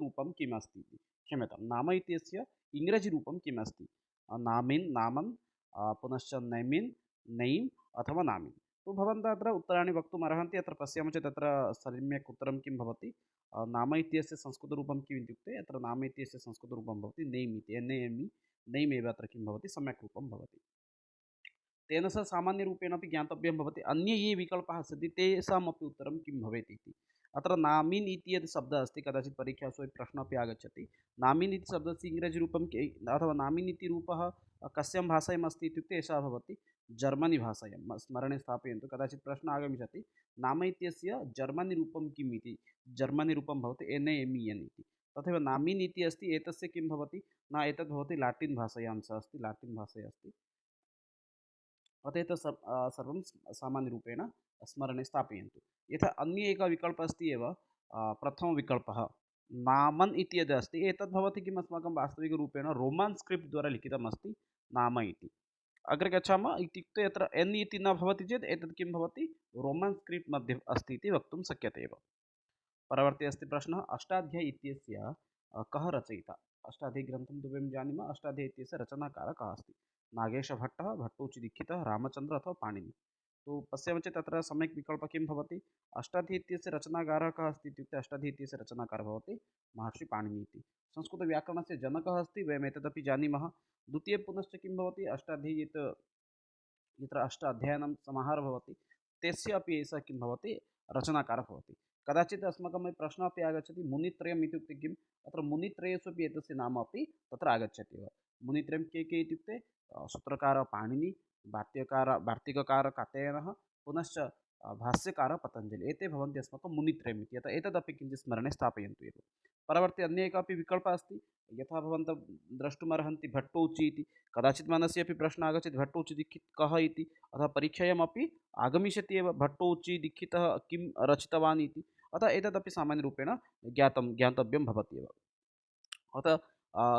संस्कृतरूपं किम् अस्ति इति। क्षम्यतां, नाम इत्यस्य इङ्ग्रजीरूपं किम् अस्ति? नामिन्, नामन्, पुनश्च नैमिन्, नैम् अथवा नामिन्। तो भवन्तः अत्र उत्तराणि वक्तुम् अर्हन्ति। अत्र पश्यामः चेत् अत्र सम्यक् उत्तरं किं भवति? नाम इत्यस्य संस्कृतरूपं किम् इत्युक्ते अत्र नाम इत्यस्य संस्कृतरूपं भवति नेम् इति, NAME, नैम् एव अत्र किं भवति? सम्यक् रूपं भवति। तेन सह सामान्यरूपेण अपि ज्ञातव्यं भवति। अन्ये ये विकल्पाः सन्ति तेषामपि उत्तरं किं भवेत् इति। अत्र नामिन् इति यद् शब्दः अस्ति, कदाचित् परीक्षासु प्रश्नः अपि आगच्छति। नामिन् इति शब्दस्य इङ्ग्रजीरूपं अथवा नामिन् इति रूपः कस्यां भाषायाम् अस्ति इत्युक्ते एषः भवति जर्मनी भाषायां। स्मरणे स्थापयन्तु, कदाचित् प्रश्नः आगमिष्यति नाम इत्यस्य जर्मनी रूपं किम् इति। जर्मनी रूपं भवति NAMEN इति। तथैव नामिन् इति अस्ति, एतस्य किं भवति? न, एतद् भवति लाटिन् भाषायां सः अस्ति, लाटिन् भाषया अस्ति। अतः एतत् सर्वं सामान्यरूपेण स्मरणे स्थापयन्तु। यथा अन्य एकः विकल्पः अस्ति एव, प्रथमविकल्पः नामन् इति यद् अस्ति, एतद् भवति किम्? अस्माकं वास्तविकरूपेण रोमन् स्क्रिप्ट् द्वारा लिखितमस्ति नाम इति। अग्रे गच्छामः इत्युक्ते अत्र N इति न भवति चेत् एतत् किं भवति? रोमन् स्क्रिप्ट् मध्ये अस्ति इति वक्तुं शक्यते एव। परवर्ती अस्ति प्रश्नः, अष्टाध्यायी इत्यस्य कः रचयिता? अष्टाध्यायीग्रन्थं तु वयं जानीमः। अष्टाध्यायी इत्यस्य रचनाकारः कः अस्ति? नागेशभट्टः, भट्टोजिदीक्षितः, रामचन्द्रः अथवा पाणिनिः। तो पश्यामः चेत् अत्र सम्यक् विकल्पः किं भवति? अष्टाध्यायी इत्यस्य रचनाकारः कः अस्ति इत्युक्ते अष्टाध्यायी इत्यस्य रचनाकारः भवति महर्षिपाणिनिः इति। संस्कृतव्याकरणस्य जनकः अस्ति, वयम् एतदपि जानीमः। द्वितीये पुनश्च किं भवति? अष्टाध्यायी यत्र अष्ट अध्यायानां समाहारः भवति, तस्य अपि एषः किं भवति? रचनाकारः भवति। कदाचित् अस्माकं प्रश्नः अपि आगच्छति, मुनित्रयम् इत्युक्ते किम्? अत्र मुनित्रयेषु अपि एतस्य नाम अपि तत्र आगच्छति एव। मुनित्रयं के के इत्युक्ते सूत्रकारः पाणिनिः, वार्तिककारः कात्यायनः, पुनश्च भाष्यकारः पतञ्जलिः। एते भवन्ति अस्माकं मुनित्रयम् इति। अतः एतदपि किञ्चित् स्मरणे स्थापयन्तु एव। परवर्ती अन्य एकः अपि विकल्पः अस्ति, यथा भवन्तः द्रष्टुमर्हन्ति भट्टोचि इति। कदाचित् मनसि अपि प्रश्नः आगच्छति भट्टोचि दीक्षितः कः इति, अतः परीक्षायामपि आगमिष्यति एव भट्टोचि दीक्षितः किं रचितवान् इति। अतः एतदपि सामान्यरूपेण ज्ञातव्यं भवति एव। अतः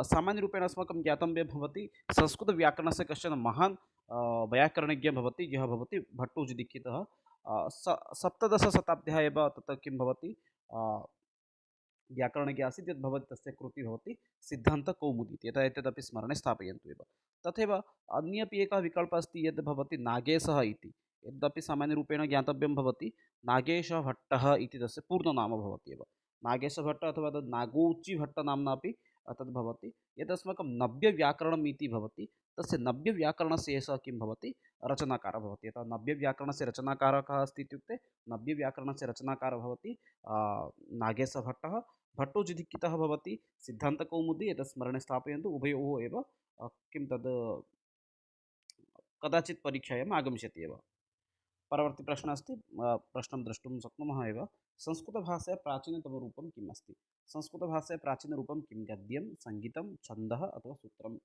सामान्यरूपेण अस्माकं ज्ञातव्यं भवति, संस्कृतव्याकरणस्य कश्चन महान् वैयाकरणज्ञः भवति, यः भवति भट्टोजि दीक्षितः। सप्तदशशताब्द्याः एव तत्र किं भवति? व्याकरणज्ञः आसीत्, यद् भवति तस्य कृतिः भवति सिद्धान्तकौमुदी इति। यतः एतदपि स्मरणे स्थापयन्तु एव। तथैव अन्यपि एकः विकल्पः अस्ति, यद् भवति नागेशः इति। यदपि सामान्यरूपेण ज्ञातव्यं भवति, नागेशभट्टः इति तस्य पूर्णनाम भवति एव। नागेशभट्टः अथवा तद् नागोचिभट्टनाम्ना अपि तद् भवति। यद् अस्माकं नव्यव्याकरणम् इति भवति, तस्य नव्यव्याकरणस्य एषः किं भवति? रचनाकारः भवति। यतः नव्यव्याकरणस्य रचनाकारः कः अस्ति इत्युक्ते नव्यव्याकरणस्य रचनाकारः भवति नागेशभट्टः। भट्टोजिदीक्षितः भवति सिद्धान्तकौमुदी। एतत् स्मरणे स्थापयन्तु। उभयोः एव किं तद् कदाचित् परीक्षायाम् आगमिष्यति एव। परवर्ती प्रश्नः अस्ति, प्रश्नं द्रष्टुं शक्नुमः एव। संस्कृतभाषायाः प्राचीनतमरूपं किम् अस्ति? संस्कृतभाषायाः प्राचीनरूपं किं? गद्यं, सङ्गीतं, छन्दः अथवा सूत्रं?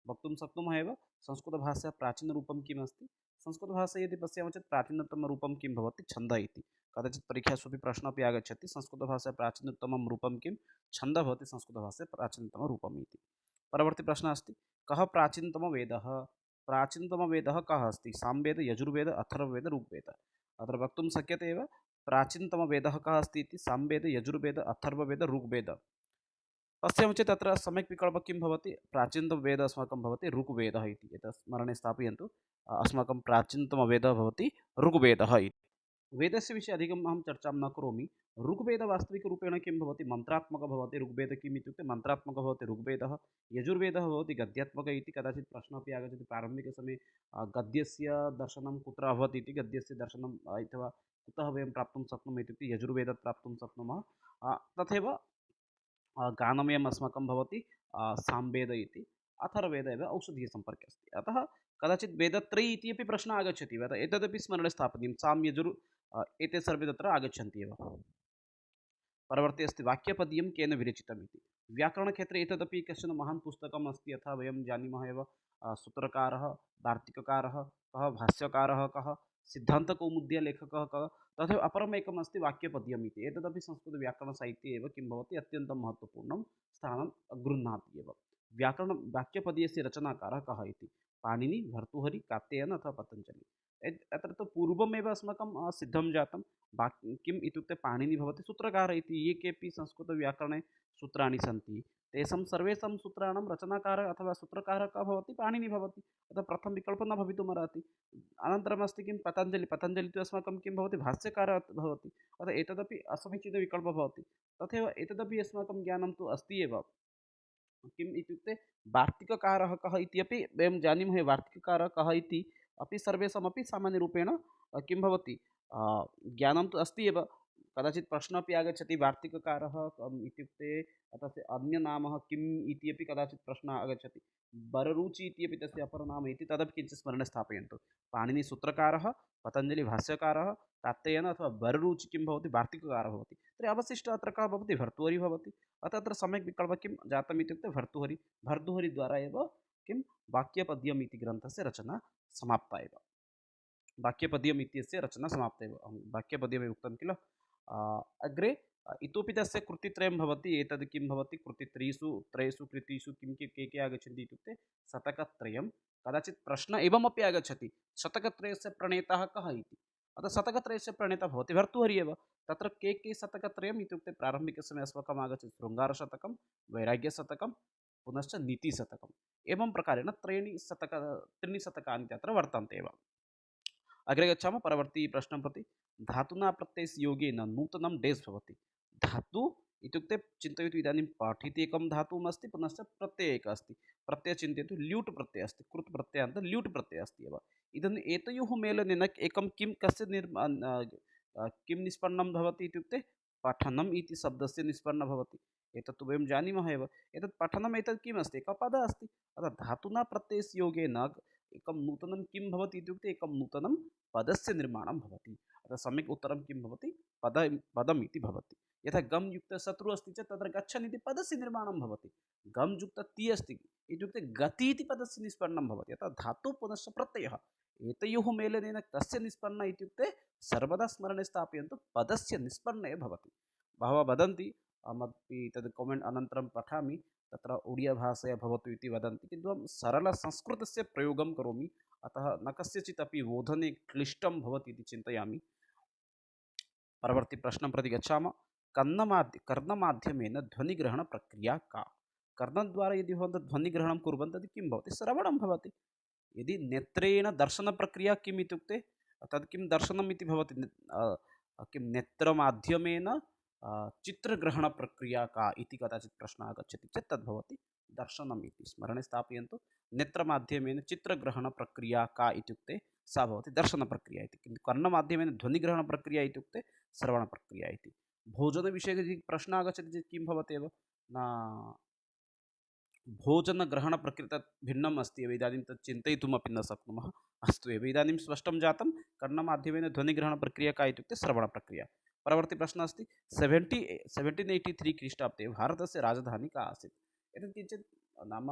वक्तुं शक्नुमः एव। संस्कृतभाषायाः प्राचीनरूपं किम् अस्ति? संस्कृतभाषा यदि पश्यामः चेत् प्राचीनतमरूपं किं भवति? छन्दः इति। कदाचित् परीक्षासु अपि प्रश्नः अपि आगच्छति, संस्कृतभाषायाः प्राचीनतमं रूपं किं? छन्दः भवति संस्कृतभाषायाः प्राचीनतमरूपम् इति। परवर्ती प्रश्नः अस्ति, कः प्राचीनतमवेदः? प्राचीनतमवेदः कः अस्ति? सामवेदः, यजुर्वेदः, अथर्ववेदः, ऋग्वेदः? अत्र वक्तुं शक्यते एव प्राचीनतमवेदः कः अस्ति इति। सामवेदः, यजुर्वेदः, अथर्ववेदः, ऋग्वेदः? पश्यामः चेत् अत्र सम्यक् विकल्पः किं भवति? प्राचीनतमवेदः अस्माकं भवति ऋग्वेदः इति। एतत् स्मरणे स्थापयन्तु। अस्माकं प्राचीनतमवेदः भवति ऋग्वेदः इति। वेदस्य विषये अधिकम् अहं चर्चां न करोमि। ऋग्वेदः वास्तविकरूपेण किं भवति? मन्त्रात्मकः भवति। ऋग्वेदः किम् इत्युक्ते मन्त्रात्मकः भवति ऋग्वेदः। यजुर्वेदः भवति गद्यात्मकः इति। कदाचित् प्रश्नः अपि आगच्छति प्रारम्भिकसमये, गद्यस्य दर्शनं कुत्र अभवत् इति। गद्यस्य दर्शनं अथवा कुतः वयं प्राप्तुं शक्नुमः इत्युक्ते यजुर्वेदात् प्राप्तुं शक्नुमः। तथैव गानमयम् अस्माकं भवति सामवेदः इति। अथर्ववेदः एव औषधीयसम्पर्के अस्ति। अतः कदाचित् वेदत्रयी इति अपि प्रश्नः आगच्छति। अतः एतदपि स्मरणे स्थापनीयं। साम, यजुर् एते सर्वे तत्र आगच्छन्ति एव। परवर्ती अस्ति, वाक्यपदीयं केन विरचितम् इति। व्याकरणक्षेत्रे एतदपि कश्चन महान् पुस्तकम् अस्ति। यथा वयं जानीमः एव, सूत्रकारः, वार्तिककारः कः, भाष्यकारः कः, सिद्धान्तकौमुद्याः लेखकः कः, तथैव अपरम् एकम् अस्ति वाक्यपदीयम् इति। एतदपि संस्कृतव्याकरणसाहित्ये एव किं भवति? अत्यन्तं महत्त्वपूर्णं स्थानं गृह्णाति एव। वाक्यपदीयस्य रचनाकारः कः इति? पाणिनिः, भर्तृहरिः, कात्यायनः अथवा पतञ्जलिः? अत्र तु पूर्वमेव अस्माकं सिद्धं जातं किम् इत्युक्ते पाणिनिः भवति सूत्रकारः इति ये केपि संस्कृतव्याकरणे सूत्राणि सन्ति तेषां सर्वेषां सूत्राणां रचनाकारः अथवा सूत्रकारः कः भवति पाणिनिः भवति अतः प्रथमविकल्पः न भवितुमर्हति। अनन्तरमस्ति किं पतञ्जलिः तु अस्माकं किं भवति भाष्यकारः भवति अतः एतदपि असमीचीनविकल्पः भवति। तथैव एतदपि अस्माकं ज्ञानं तु अस्ति एव किम् इत्युक्ते वार्तिककारः कः इत्यपि वयं जानीमः वार्तिककारः कः इति अपि सर्वेषामपि सामान्यरूपेण किं भवति ज्ञानं तु अस्ति एव कदाचित् प्रश्नः अपि आगच्छति वार्तिककारः इत्युक्ते तस्य अन्यनामः किम् इति अपि कदाचित् प्रश्नः आगच्छति वररुचि इति अपि तस्य अपरनाम इति तदपि किञ्चित् स्मरणे स्थापयन्तु पाणिनिसूत्रकारः पतञ्जलिभाष्यकारः कात्यायन अथवा वररुचि किं भवति वार्तिककारः भवति तर्हि अवशिष्टः अत्र कः भवति भर्तृहरिः भवति अतः अत्र सम्यक् विकल्पः किं जातम् इत्युक्ते भर्तृहरिद्वारा एव किं वाक्यपद्यम् इति ग्रन्थस्य रचना समाप्ता एव वाक्यपद्यम् इत्यस्य रचना समाप्ता एव वाक्यपद्यमेव उक्तं किल अग्रे इतोपि तस्य कृतित्रयं भवति एतद् किं भवति कृतित्रिषु त्रयेषु कृतिषु किं के आगच्छन्ति इत्युक्ते शतकत्रयं कदाचित् प्रश्नः एवमपि आगच्छति शतकत्रयस्य प्रणेता कः इति अतः शतकत्रयस्य प्रणेता भवति भर्तृहरिः एव तत्र के शतकत्रयम् इत्युक्ते प्रारम्भिकसमये अस्माकम् आगच्छति शृङ्गारशतकं वैराग्यशतकं पुनश्च नीतिशतकम् एवं प्रकारेण त्रीणि शतकानि तत्र वर्तन्ते एव अग्रे गच्छामः परवर्ती प्रश्नं प्रति धातुना प्रत्ययस्य योगेन नूतनं डेस् भवति धातु इत्युक्ते चिन्तयतु इदानीं पाठिते एकं धातुः अस्ति पुनश्च प्रत्ययः एकः अस्ति प्रत्ययः चिन्तयतु ल्यूट् प्रत्ययः अस्ति कृत् प्रत्ययान्त ल्यूट् प्रत्ययः अस्ति एव इदानीम् एतयोः मेलनेन एकं किं किं निष्पन्नं भवति इत्युक्ते पठनम् इति शब्दस्य निष्पन्नं भवति एतत्तु वयं जानीमः एव एतत् पठनम् एतत् किमस्ति एकः पदः अस्ति अतः धातुना प्रत्ययस्य योगेन एकं नूतनं किं भवति इत्युक्ते एकं नूतनं पदस्य निर्माणं भवति अतः सम्यक् उत्तरं किं भवति पदम् इति भवति यथा गम् युक्तः शत्रुः अस्ति चेत् तत्र गच्छन् इति पदस्य निर्माणं भवति गम् युक्तः ति अस्ति इत्युक्ते गति इति पदस्य निष्पन्नं भवति अतः धातुः पुनश्च प्रत्ययः एतयोः मेलनेन कस्य निष्पन्नः इत्युक्ते सर्वदा स्मरणे स्थापयन्तु पदस्य निष्पन्नः भवति बहवः वदन्ति अहमपि तद् कामेण्ट् अनन्तरं पठामि तत्र ओडियाभाषया भवतु इति वदन्ति किन्तु अहं सरलसंस्कृतस्य प्रयोगं करोमि अतः न कस्यचित् अपि बोधने क्लिष्टं भवति इति चिन्तयामि परवर्ती प्रश्नं प्रति गच्छामः कर्णमाध्यमेन ध्वनिग्रहणप्रक्रिया का कर्णद्वारा यदि भवन्तः ध्वनिग्रहणं कुर्वन्ति तर्हि किं भवति श्रवणं भवति यदि नेत्रेण दर्शनप्रक्रिया किम् इत्युक्ते तद् किं दर्शनम् इति भवति किं नेत्रमाध्यमेन चित्रग्रहणप्रक्रिया का इति कदाचित् प्रश्नः आगच्छति चेत् तद्भवति दर्शनम् इति स्मरणे स्थापयन्तु नेत्रमाध्यमेन चित्रग्रहणप्रक्रिया का इत्युक्ते सा भवति दर्शनप्रक्रिया इति किन्तु कर्णमाध्यमेन ध्वनिग्रहणप्रक्रिया इत्युक्ते श्रवणप्रक्रिया इति भोजनविषये यदि प्रश्नः आगच्छति चेत् किं भवति एव न भोजनग्रहणप्रक्रिया तत् भिन्नम् अस्ति एव इदानीं तत् चिन्तयितुमपि न शक्नुमः अस्तु एव इदानीं स्पष्टं जातं कर्णमाध्यमेन ध्वनिग्रहणप्रक्रिया का इत्युक्ते श्रवणप्रक्रिया परवर्ती प्रश्नः अस्ति 1783 ख्रीष्टाब्दे भारतस्य राजधानी का आसीत् एतत् किञ्चित् नाम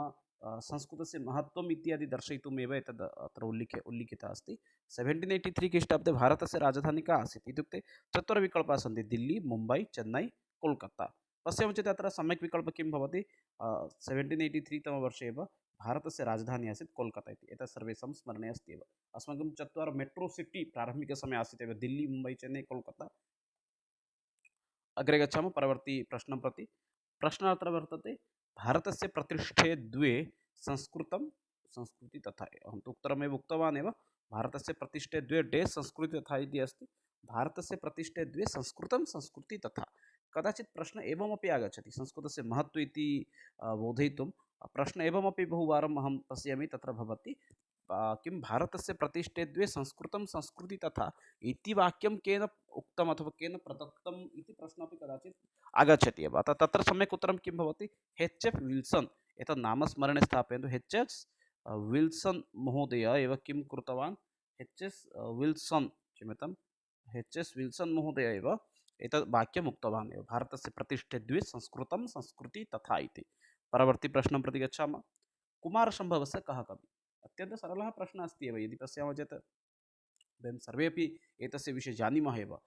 संस्कृतस्य महत्त्वम् इत्यादि दर्शयितुमेव एतद् अत्र उल्लिखितः अस्ति 1783 ख्रीष्टाब्दे भारतस्य राजधानी का आसीत् इत्युक्ते चत्वारविकल्पाः सन्ति दिल्ली मुम्बै चेन्नै कोल्कत्ता पश्यामः चेत् अत्र सम्यक् विकल्पः किं भवति 1783 तमवर्षे एव भारतस्य राजधानी आसीत् कोल्कत्ता इति एतत् सर्वेषां स्मरणे अस्ति एव अस्माकं चत्वारः मेट्रो सिटी प्रारम्भिकसमये आसीत् एव दिल्ली मुम्बै चेन्नै कोल्कत्ता अग्रे गच्छामः परवर्ती प्रश्नं प्रति प्रश्नः अत्र वर्तते भारतस्य प्रतिष्ठे द्वे संस्कृतं संस्कृति तथा अहं तु उत्तरमेव उक्तवान् एव भारतस्य प्रतिष्ठे द्वे डे संस्कृति तथा इति अस्ति भारतस्य प्रतिष्ठे द्वे संस्कृतं संस्कृति तथा कदाचित् प्रश्नः एवमपि आगच्छति संस्कृतस्य महत्त्वम् इति बोधयितुं प्रश्नः एवमपि बहुवारम् अहं पश्यामि तत्र भवति किं भारतस्य प्रतिष्ठे द्वे संस्कृतं संस्कृति तथा इति वाक्यं केन उक्तम् अथवा केन प्रदत्तम् इति प्रश्नः अपि कदाचित् आगच्छति एव अतः तत्र सम्यक् उत्तरं किं भवति एच्.एफ्. विल्सन् एतत् नाम स्मरणे स्थापयन्तु एच्.एस्. विल्सन् महोदय एव किं कृतवान् एच्.एस्. विल्सन् क्षम्यताम् एच्.एस्. विल्सन् महोदय एव एतत् वाक्यम् उक्तवान् एव भारतस्य प्रतिष्ठे द्वे संस्कृतं संस्कृति तथा इति परवर्ती प्रश्नं प्रति गच्छामः कुमारसम्भवस्य कः कविः अत्यन्तः सरलः प्रश्नः अस्ति एव यदि पश्यामः चेत् वयं सर्वेपि एतस्य विषये जानीमः एव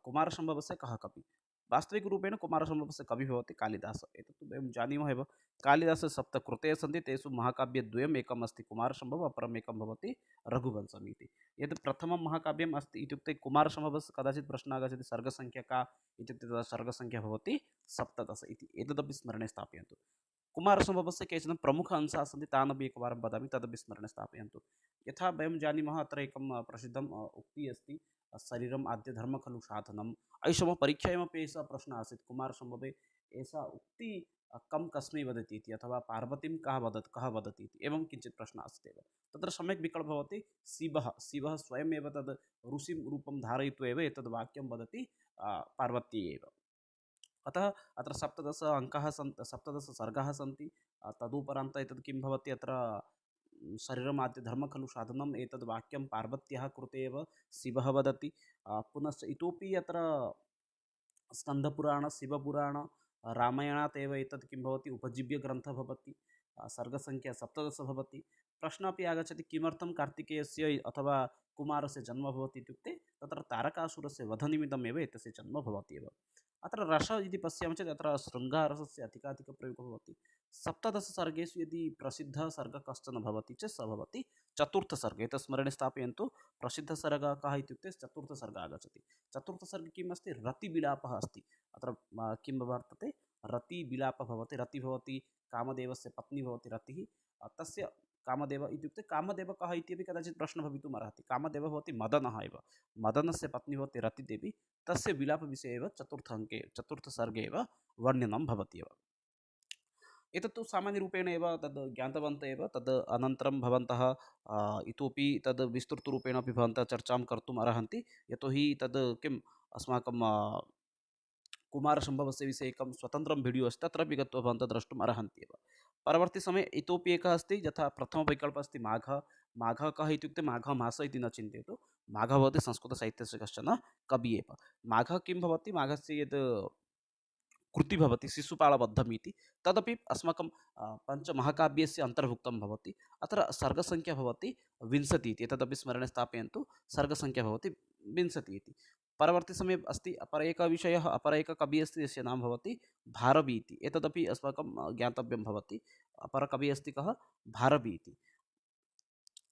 कुमारसम्भवस्य कः कविः वास्तविकरूपेण कुमारसम्भवस्य कविः भवति कालिदासः एतत्तु वयं जानीमः एव कालिदासस्य सप्तकृतयः सन्ति, तेषु महाकाव्यद्वयम्, एकम् अस्ति कुमारसम्भवम्, अपरम् एकं भवति रघुवंशम् इति। यद् प्रथमं महाकाव्यम् अस्ति इत्युक्ते कुमारसम्भवस्य कदाचित् प्रश्नः आगच्छति सर्गसङ्ख्या का इत्युक्ते तदा सर्गसङ्ख्या भवति 17 इति, एतदपि स्मरणे स्थापयन्तु। कुमारसम्भवस्य केचन प्रमुख अंशाः सन्ति, तान् अपि एकवारं वदामि, तदपि स्मरणे स्थापयन्तु। यथा वयं जानीमः, अत्र एकं प्रसिद्धम् उक्तिः अस्ति, शरीरम् आद्यधर्म खलु साधनम्। ऐषम परीक्षायामपि एषः प्रश्नः आसीत् कुमारसम्भवे, एषा उक्ति कं कस्मै वदति इति, अथवा पार्वतीं कः वदति इति, एवं किञ्चित् प्रश्नः अस्ति एव। तत्र सम्यक् विकल्पः भवति शिवः स्वयमेव तद् ऋषिं रूपं धारयित्वा एव एतद् वाक्यं वदति पार्वती एव। अतः अत्र 17 अङ्काः सन्ति, 17 सर्गाः सन्ति। तदुपरान्त एतद् किं भवति, अत्र शरीरमाद्यधर्म खलु साधनम्, एतद् वाक्यं पार्वत्याः कृते एव शिवः वदति। पुनश्च इतोपि अत्र स्कन्दपुराण, शिवपुराण, रामायणात् एव एतत् किं भवति, उपजीव्यग्रन्थः भवति। सर्गसङ्ख्या 17 भवति। प्रश्नः अपि आगच्छति, किमर्थं कार्तिकेयस्य अथवा कुमारस्य जन्म भवति इत्युक्ते तत्र तारकासुरस्य वधनिमित्तमेव एतस्य जन्म भवति एव। अत्र रस इति पश्यामः चेत् अत्र शृङ्गारसस्य अधिकाधिकप्रयोगः भवति। 17 सर्गेषु यदि प्रसिद्धः सर्गः कश्चन भवति चेत् सः भवति चतुर्थसर्गः। एतत् स्मरणे स्थापयन्तु। प्रसिद्धसर्गः कः इत्युक्ते चतुर्थसर्गः आगच्छति। चतुर्थसर्गे किम् अस्ति, रतिविलापः अस्ति। अत्र किं वर्तते, रतिविलापः भवति। रतिः भवति कामदेवस्य पत्नी भवति रतिः। तस्य कामदेव इत्युक्ते कामदेव कः इत्यपि कदाचित् प्रश्नः भवितुम् अर्हति। कामदेवः भवति मदनः एव, मदनस्य पत्नी भवति रतिदेवी। तस्य विलापविषये एव चतुर्थसर्गे एव वर्णनं भवति एव। एतत्तु सामान्यरूपेण एव तद् ज्ञातवन्तः एव। तद् अनन्तरं भवन्तः इतोपि तद् विस्तृतरूपेण अपि भवन्तः चर्चां कर्तुम् अर्हन्ति। यतोहि तद् किम् अस्माकं कुमारसम्भवस्य विषये एकं स्वतन्त्रं वीडियो अस्ति, तत्रापि गत्वा भवन्तः द्रष्टुम् अर्हन्ति एव। परवर्ती समये इतोपि एकः अस्ति, यथा प्रथमविकल्पः अस्ति माघः। माघः कः इत्युक्ते माघमासः इति न चिन्तयतु। माघः भवति संस्कृतसाहित्यस्य कश्चन कविः एव। माघः किं भवति, माघस्य यद् कृति भवति शिशुपालवद्धम् इति, तदपि अस्माकं पञ्चमहाकाव्यस्य अन्तर्भुक्तं भवति। अत्र सर्गसङ्ख्या भवति 20 इति, एतदपि स्मरणे स्थापयन्तु। सर्गसङ्ख्या भवति 20 इति। परवर्ती समये अस्ति अपर एकः विषयः, अपर एकः कविः अस्ति, यस्य नाम भवति भारवी इति। एतदपि अस्माकं ज्ञातव्यं भवति। अपरः कविः अस्ति कः, भारवी इति।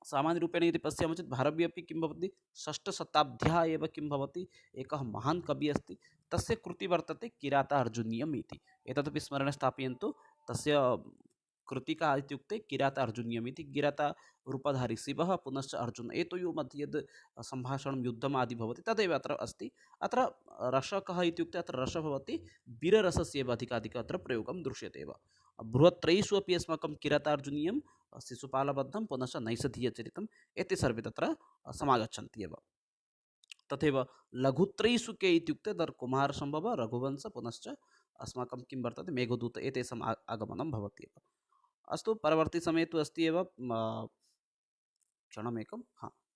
सामान्यरूपेण यदि पश्यामः चेत् भारवी अपि किं भवति, षष्ठशताब्द्याः एव किं भवति, एकः महान् कविः अस्ति। तस्य कृतिः वर्तते किरातार्जुनीयम् इति। एतदपि स्मरणे स्थापयन्तु। तस्य कृतिका इत्युक्ते किरातार्जुनीयम् इति। किरातरूपधारी शिवः पुनश्च अर्जुनः, एतयोः मध्ये यद् सम्भाषणं युद्धम् आदि भवति तदेव अत्र अस्ति। अत्र रसः कः इत्युक्ते अत्र रसः भवति वीररसस्य एव अधिकाधिकम् अत्र प्रयोगं दृश्यते एव। बृहत्त्रयीषु अपि अस्माकं किरातार्जुनीयं, शिशुपालवद्धं पुनश्च नैषधीयचरितम्, एते सर्वे तत्र समागच्छन्ति एव। तथैव लघुत्रयीषु के इत्युक्ते तत्र कुमारसम्भवः, रघुवंशः पुनश्च अस्माकं किं वर्तते, मेघदूतम्, एतेषाम् आगमनं भवति एव। अस्तु, परवर्ती समये तु अस्ति एव क्षणमेकं,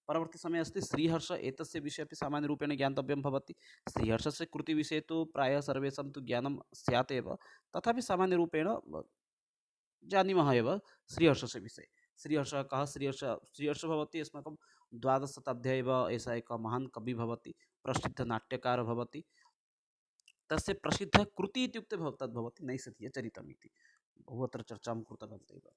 परवर्ती समये अस्ति श्रीहर्ष। एतस्य विषये अपि सामान्यरूपेण ज्ञातव्यं भवति। श्रीहर्षस्य कृतिविषये तु प्रायः सर्वेषां तु ज्ञानं स्यात् एव, तथापि सामान्यरूपेण जानीमः एव श्रीहर्षस्य विषये। श्रीहर्षः कः, श्रीहर्षः भवति अस्माकं 12 शताब्द्याः एव एषः एकः महान् कविः भवति, प्रसिद्धनाट्यकारः भवति। तस्य प्रसिद्धः कृतिः इत्युक्ते तद्भवति नैषधीयचरितम् इति। बहु अत्र चर्चां कृतवन्तः एव।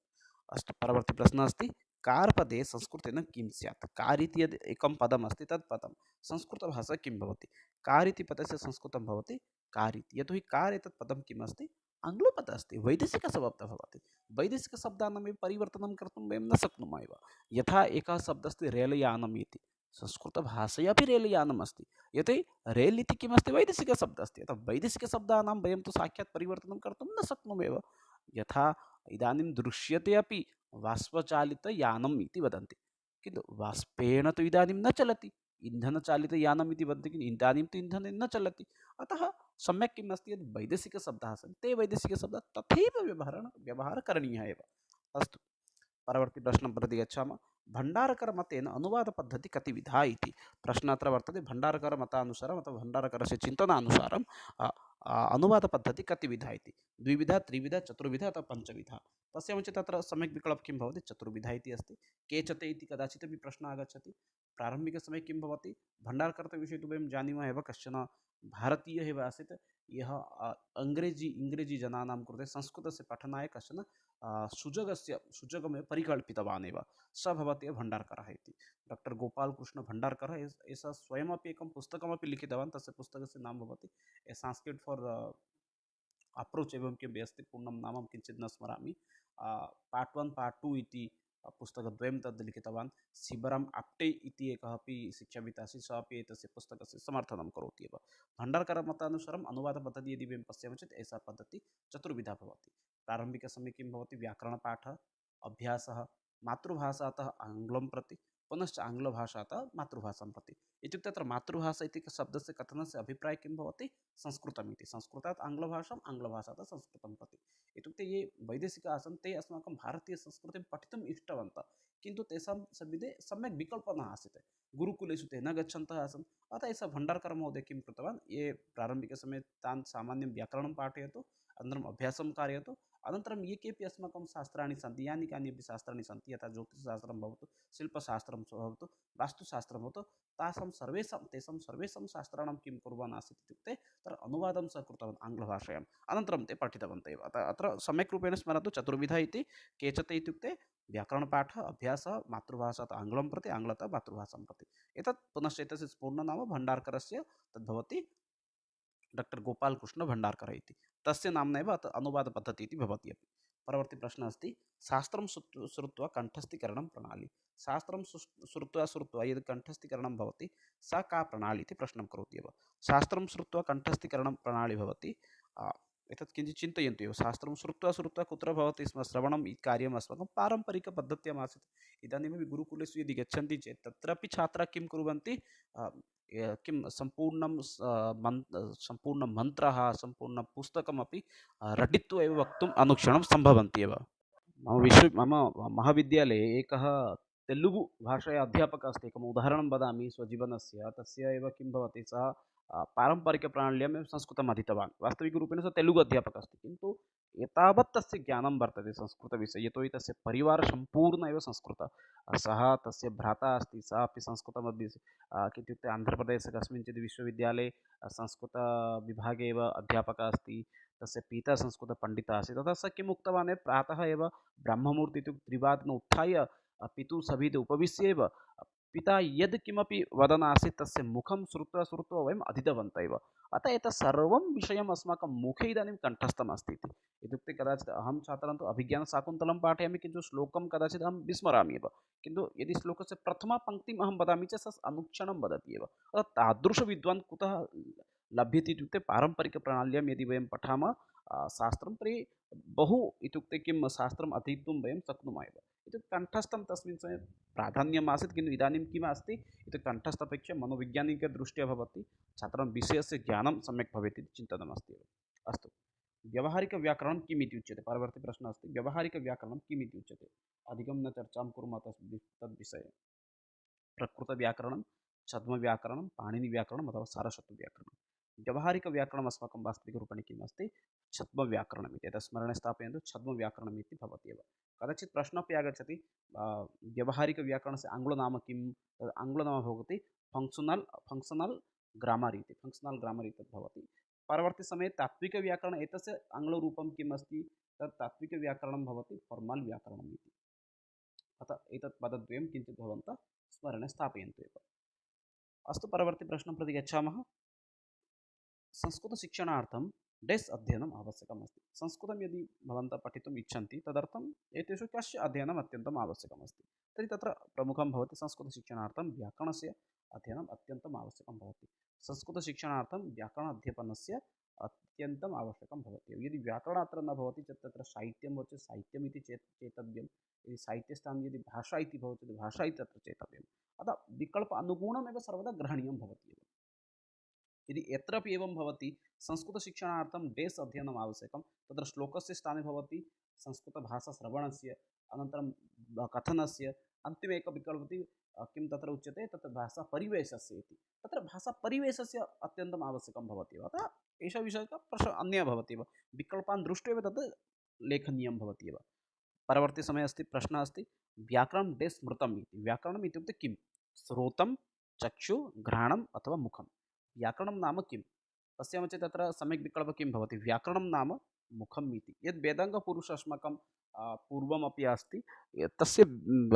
अस्तु, परवर्ती प्रश्नः अस्ति, कार्पदे संस्कृतेन किं स्यात्। कार् इति यद् एकं पदम् अस्ति, तत् पदं संस्कृतभाषा किं भवति। कार् इति पदस्य संस्कृतं भवति कार् इति। यतोहि कार् एतत् पदं किम् अस्ति, आङ्ग्लपदम् अस्ति, वैदेशिकशब्दः भवति। वैदेशिकशब्दानामेव परिवर्तनं कर्तुं वयं न शक्नुमः एव। यथा एकः शब्दः अस्ति रेलयानम् इति, संस्कृतभाषया अपि रेलयानम् अस्ति। यतोहि रेल् इति किमस्ति, वैदेशिकशब्दः अस्ति। अतः वैदेशिकशब्दानां वयं तु साक्षात् परिवर्तनं कर्तुं न शक्नुमः एव। यथा इदानीं दृश्यते अपि बाष्पचालितयानम् इति वदन्ति, किन्तु बाष्पेण तु इदानीं न चलति। इन्धनचालितयानम् इति वदन्ति, किन्तु इदानीं तु इन्धनेन न चलति। अतः सम्यक् किम् अस्ति, यद् वैदेशिकशब्दाः सन्ति ते वैदेशिकशब्दाः तथैव व्यवहारः करणीयः एव। अस्तु, परवर्ती प्रश्नं प्रति गच्छामः। भण्डारकरमतेन अनुवादपद्धतिः कतिविधा इति प्रश्नः अत्र वर्तते। भण्डारकरमतानुसारम् अथवा भण्डारकरस्य चिन्तनानुसारं अनुवादपद्धतिः कतिविधा इति, द्विविधा, त्रिविधा, चतुर्विधा अथवा पञ्चविधा। पश्यामः चेत् तत्र सम्यक् विकल्पः किं भवति, चतुर्विधा इति अस्ति। केचते इति कदाचित् अपि प्रश्नः आगच्छति। प्रारम्भिकसमये किं भवति, भण्डारकरविषये तु वयं जानीमः एव, कश्चन भारतीयः एव आसीत्, यः इङ्ग्रेजी जनानां कृते संस्कृतस्य पठनाय कश्चन सुजगमेव परिकल्पितवान् एव, स भवति भण्डारकरः इति। डाक्टर् गोपालकृष्ण भण्डारकरः एषः स्वयमपि एकं पुस्तकमपि लिखितवान्, तस्य पुस्तकस्य नाम भवति ए संस्कृत फार् अप्रोच् एवं किम् अस्ति, पूर्णं नाम किञ्चित् न स्मरामि। पार्ट् 1 पार्ट् 2 इति पुस्तकद्वयं तद् लिखितवान्। शिवराम आप्टे इति एकः अपि शिक्षावित् आसीत्, सः अपि एतस्य पुस्तकस्य समर्थनं करोति एव। भण्डारकरमतानुसारम् अनुवादपद्धतिः यदि वयं पश्यामः चेत् एषा पद्धतिः चतुर्विधा भवति। प्रारम्भिकसमये किं भवति, व्याकरणपाठः, अभ्यासः, मातृभाषातः आङ्ग्लं प्रति, पुनश्च आङ्ग्लभाषातः मातृभाषां प्रति। इत्युक्ते अत्र मातृभाषा इति शब्दस्य कथनस्य अभिप्रायः किं भवति, संस्कृतम् इति। संस्कृतात् आङ्ग्लभाषाम्, आङ्ग्लभाषातः संस्कृतं प्रति। इत्युक्ते ये वैदेशिकाः आसन् ते अस्माकं भारतीयसंस्कृतिं पठितुम् इष्टवन्तः, किन्तु तेषां सविधे सम्यक् विकल्पः न आसीत्। गुरुकुलेषु ते न गच्छन्तः आसन्। अतः एषः भण्डारकरमहोदयः किं कृतवान्, ये प्रारम्भिकसमये तान् सामान्यं व्याकरणं पाठयतु, अनन्तरम् अभ्यासं कारयतु, अनन्तरं ये केपि अस्माकं शास्त्राणि सन्ति, यानि कानि अपि शास्त्राणि सन्ति, यथा ज्योतिषशास्त्रं भवतु, शिल्पशास्त्रं भवतु, वास्तुशास्त्रं भवतु, तेषां सर्वेषां शास्त्राणां किं कुर्वन् आसीत् इत्युक्ते तत्र अनुवादं सः कृतवान् आङ्ग्लभाषायाम्, अनन्तरं ते पठितवन्तः एव। अतः अत्र सम्यक् रूपेण स्मरतु, चतुर्विधः इति। केचते इत्युक्ते व्याकरणपाठः, अभ्यासः, मातृभाषातः आङ्ग्लं प्रति, आङ्ग्लतः मातृभाषां प्रति। एतत् पुनश्च एतस्य पूर्णनाम भण्डारकरस्य तद्भवति डाक्टर् गोपालकृष्ण भण्डारकर इति। तस्य नाम्ना एव अनुवादपद्धतिः इति भवति अपि। परवर्ती प्रश्नः अस्ति, शास्त्रं श्रुत्वा कण्ठस्थीकरणं प्रणाली। शास्त्रं श्रुत्वा यद् कण्ठस्थीकरणं भवति, सा का प्रणाली इति प्रश्नं करोति एव। शास्त्रं श्रुत्वा कण्ठस्थीकरणं प्रणाली भवति। एतत् किञ्चित् चिन्तयन्तु एव। शास्त्रं श्रुत्वा कुत्र भवति स्म, श्रवणम् इति कार्यम् अस्माकं पारम्परिकपद्धत्याम् आसीत्। इदानीमपि गुरुकुलेषु यदि गच्छन्ति चेत् तत्रापि छात्राः किं कुर्वन्ति, किं सम्पूर्णं मन्त्रः, सम्पूर्णं पुस्तकमपि रटित्वा एव वक्तुम् अनुक्षणं सम्भवन्ति एव। मम महाविद्यालये एकः तेलुगु भाषायाः अध्यापकः अस्ति। एकम् उदाहरणं वदामि स्वजीवनस्य। तस्य एव किं भवति, सः पारम्परिकप्रणाल्याम् एव संस्कृतम् अधीतवान्। वास्तविकरूपेण सः तेलुगु अध्यापकः अस्ति, किन्तु एतावत् तस्य ज्ञानं वर्तते संस्कृतविषये, यतोहि तस्य परिवारः सम्पूर्णः एव संस्कृतः। सः, तस्य भ्राता अस्ति, सः अपि संस्कृतम् इत्युक्ते आन्ध्रप्रदेशे कस्मिंश्चित् विश्वविद्यालये संस्कृतविभागे एव अध्यापकः अस्ति। तस्य पिता संस्कृतपण्डितः आसीत्। ततः सः किम् उक्तवान्, प्रातः एव ब्रह्ममुहूर्ते इत्युक्ते 3 उत्थाय पितुः सविधे उपविश्य एव पिता यद् किमपि वदन् आसीत् तस्य मुखं श्रुत्वा वयम् अधीतवन्तः एव। अतः एतत् सर्वं विषयम् अस्माकं मुखे इदानीं कण्ठस्थम् अस्ति इति। इत्युक्ते कदाचित् अहं छात्रान् तु अभिज्ञानशाकुन्तलं पाठयामि, किन्तु श्लोकं कदाचित् अहं विस्मरामि एव। किन्तु यदि श्लोकस्य प्रथमापङ्क्तिम् अहं वदामि चेत् सः अनुक्षणं वदति एव। तादृशविद्वान् कुतः लभ्यते इत्युक्ते पारम्परिकप्रणाल्यां यदि वयं पठामः शास्त्रं, तर्हि बहु इत्युक्ते किं शास्त्रम् अधीतुं वयं शक्नुमः एव। इत्युक्ते कण्ठस्थं तस्मिन् समये प्राधान्यम् आसीत्, किन्तु इदानीं किम् अस्ति इत्युक्ते कण्ठस्थापेक्षया मनोवैज्ञानिकदृष्ट्या भवति, छात्राणां विषयस्य ज्ञानं सम्यक् भवेत् इति चिन्तनमस्ति एव। अस्तु, व्यावहारिकव्याकरणं किम् इति उच्यते। परवर्ती प्रश्नः अस्ति, व्यावहारिकव्याकरणं किम् इति उच्यते। अधिकं न चर्चां कुर्मः तद्विषये। प्रकृतव्याकरणं, छद्मव्याकरणं, पाणिनिव्याकरणम् अथवा सारस्वतव्याकरणं। व्यावहारिकव्याकरणम् अस्माकं वास्तविकरूपेण किम् अस्ति, छद्मव्याकरणम् इति। एतत् स्मरणे स्थापयन्तु, छद्मव्याकरणम् इति भवति एव। कदाचित् प्रश्नः अपि आगच्छति, व्यावहारिकव्याकरणस्य आङ्ग्लनाम किं, तद् आङ्ग्लनाम भवति फङ्क्षनल् ग्रामर् इति। फङ्क्षनल् ग्रामर् इति भवति। परवर्तिसमये तात्विकव्याकरणम्, एतस्य आङ्ग्लरूपं किम् अस्ति, तत् तात्विकव्याकरणं भवति फार्मल् व्याकरणम् इति। अतः एतत् पदद्वयं किञ्चित् भवन्तः स्मरणे स्थापयन्तु एव। अस्तु, परवर्ती प्रश्नं प्रति गच्छामः। संस्कृतशिक्षणार्थं डेस् अध्ययनम् आवश्यकम् अस्ति। संस्कृतं यदि भवन्तः पठितुम् इच्छन्ति, तदर्थम् एतेषु कस्य अध्ययनम् अत्यन्तम् आवश्यकम् अस्ति। तर्हि तत्र प्रमुखं भवति संस्कृतशिक्षणार्थं व्याकरणस्य अध्ययनम् अत्यन्तम् आवश्यकं भवति। संस्कृतशिक्षणार्थं व्याकरण अध्ययनस्य अत्यन्तम् आवश्यकं भवति। यदि व्याकरणम् अत्र न भवति चेत् तत्र साहित्यं भवति, साहित्यम् इति चेतव्यं। यदि साहित्यस्थाने यदि भाषा इति भवति, भाषा इति तत्र चेतव्यम्। अतः विकल्प अनुगुणमेव सर्वदा ग्रहणीयं भवति एव। यदि यत्रापि एवं भवति, संस्कृतशिक्षणार्थं डेस् अध्ययनम् आवश्यकं, तत्र श्लोकस्य स्थाने भवति संस्कृतभाषाश्रवणस्य, अनन्तरं कथनस्य, अन्तिमे एकः विकल्पः भवति, किं तत्र उच्यते, तत्र भाषापरिवेशस्य इति। तत्र भाषापरिवेशस्य अत्यन्तम् आवश्यकं भवति एव। अतः एषः विषयः प्रश्नः अन्यः भवति एव, विकल्पान् दृष्ट्वा एव तत् लेखनीयं भवति एव। परवर्ती समये अस्ति, प्रश्नः अस्ति, व्याकरणं डेस् स्मृतम् इति। व्याकरणम् इत्युक्ते किं, श्रोतं, चक्षु, घ्राणम् अथवा मुखं। व्याकरणं नाम किं, पश्यामः चेत् तत्र सम्यक् विकल्पः किं भवति, व्याकरणं नाम मुखम् इति। यद् वेदाङ्गपुरुषः अस्माकं पूर्वमपि अस्ति, तस्य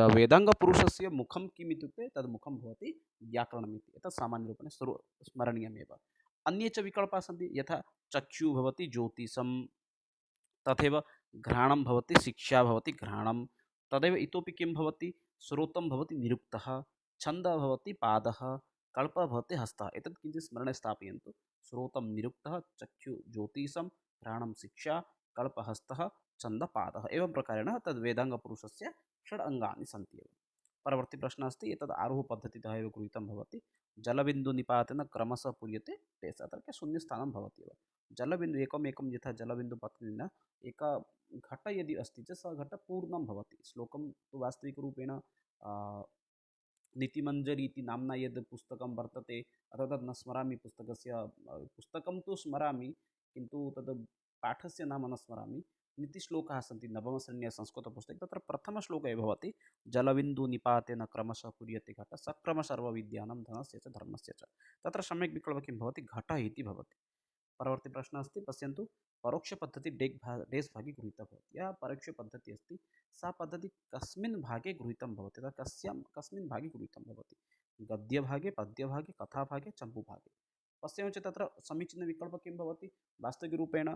वेदाङ्गपुरुषस्य मुखं किम् इत्युक्ते तद् मुखं भवति व्याकरणम् इति। एतत् सामान्यरूपेण स्मरणीयमेव। अन्ये च विकल्पाः सन्ति, यथा चक्षुः भवति ज्योतिषं, तथैव घ्राणं भवति शिक्षा भवति घ्राणं, तदेव इतोपि किं भवति, श्रोतं भवति निरुक्तः, छन्दः भवति पादः, कल्पः भवति हस्तः। एतत् किञ्चित् स्मरणे स्थापयन्तु। श्रोतं निरुक्तः, चक्षु ज्योतिषं, घ्राणं शिक्षा, कल्पः हस्तः, छन्दः पादः। एवं प्रकारेण तद् वेदाङ्गपुरुषस्य षड् अङ्गानि सन्ति एव। परवर्ती प्रश्नः अस्ति, एतद् आरोहपद्धतितः एव गृहीतं भवति। जलबिन्दुनिपातेन क्रमशः पूर्यते तेषां तत्र शून्यस्थानं भवति एव। जलबिन्दु एकमेकं यथा जलबिन्दुपत्नेन एक घट यदि अस्ति चेत् सः घट पूर्णं भवति। श्लोकं तु वास्तविकरूपेण नीतिमञ्जरी इति नाम्ना यद् पुस्तकं वर्तते, अथवा तद् न स्मरामि पुस्तकस्य, पुस्तकं तु स्मरामि किन्तु तद् पाठस्य नाम न स्मरामि। नीतिश्लोकाः सन्ति नवमश्रेण्याः संस्कृतपुस्तके, तत्र प्रथमश्लोकः एव भवति, जलबिन्दुनिपातेन क्रमशः पूर्यते घटः सक्रम सर्वविद्यानां धनस्य च धर्मस्य च। तत्र सम्यक् विकल्पः किं भवति, घटः इति भवति। परवर्ती प्रश्नः अस्ति, पश्यन्तु, परोक्षपद्धतिः डेस् भागे गृहीता भवति। या परोक्षपद्धतिः अस्ति सा पद्धतिः कस्मिन् भागे गृहीतं भवति, तथा कस्मिन् भागे गृहीतं भवति, गद्यभागे, पद्यभागे, कथाभागे, चम्पूभागे। पश्यामः चेत् तत्र समीचीनविकल्पः किं भवति, वास्तविकरूपेण